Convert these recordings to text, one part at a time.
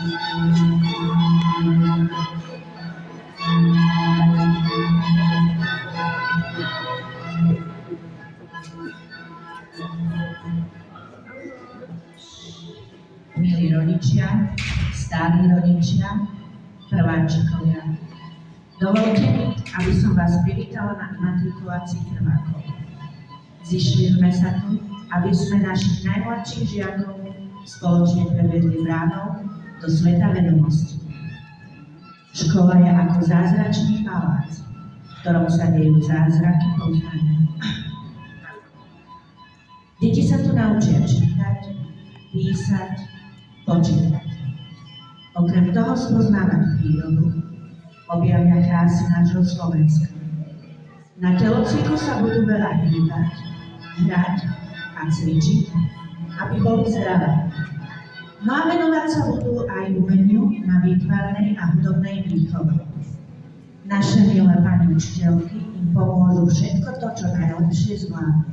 Milí rodičia, starí rodičia, prváčikovia, dovolte mi, aby som vás privítala na matrikulácii prvákov. Zišli sme sa tu, aby sme našich najmladších žiakov spoločne prevedli bránou do sveta vedomostí. Škola je ako zázračný palác, v ktorom sa dejú zázraky poznania. Deti sa tu naučia čítať, písať, počítať. Okrem toho spoznávať prírodu, objavia krásy nášho Slovenska. Na telocviku sa budú veľa hýbať, hrať a cvičiť, aby boli zdravé. No a venovať sa budú aj umeniu na výtvarnej a hudobnej výchove. Naše milé pani učiteľky im pomôžu všetko to, čo najlepšie zvládnu.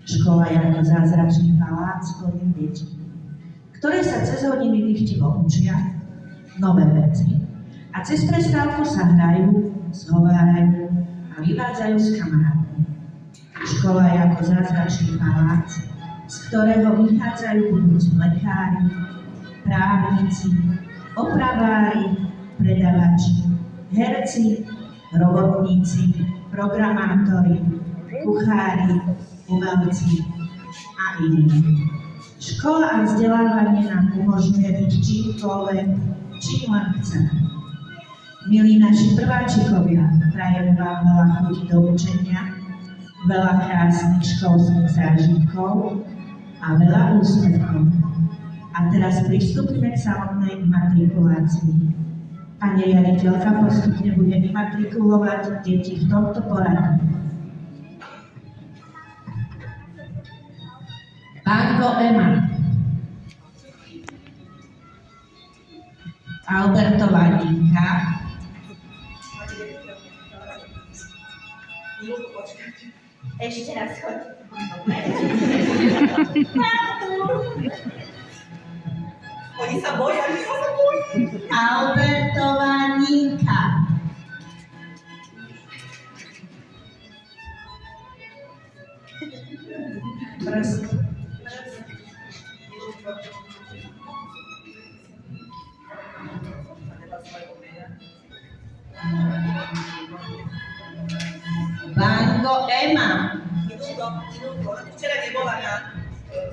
Škola je ako zázračný palác plný detí, ktoré sa cez hodiny dychtivo učia nové veci a cez prestávku sa hrajú, zhovárajú a vyvádzajú s kamarátmi. Škola je ako zázračný palác, z ktorého vychádzajú budúci lekári, právnici, opravári, predavači, herci, robotníci, programátori, kuchári, umelci a iní. Škola a vzdelávanie nám umožňuje byť čímkoľvek, čím len chceme. Milí naši prváčikovia, prajeme vám veľa chuti do učenia, veľa krásnych školských zážitkov a veľa úspechov. A teraz pristúpime k samotnej matrikulácii. Pani riaditeľka postupne bude vymatrikulovať deti v tomto poradí. Bango Ema, Albertová Ninka, Ešte raz choď. Oni sa boja, Albertová Ninka. Prst. Bango Ema. Včera nebola na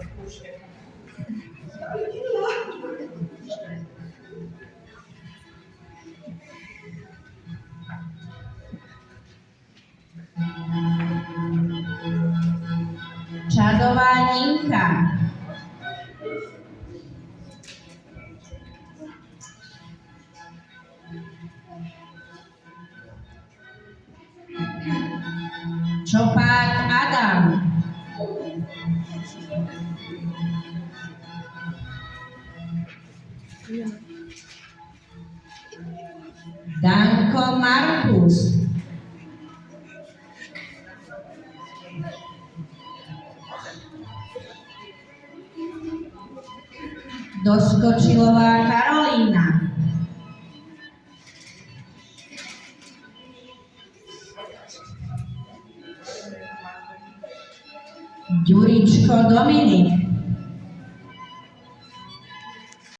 skúške. Čadová Ninka. Čopák Adam. Danko Markus. Doskočilová Karolína. Ďuričko Dominik.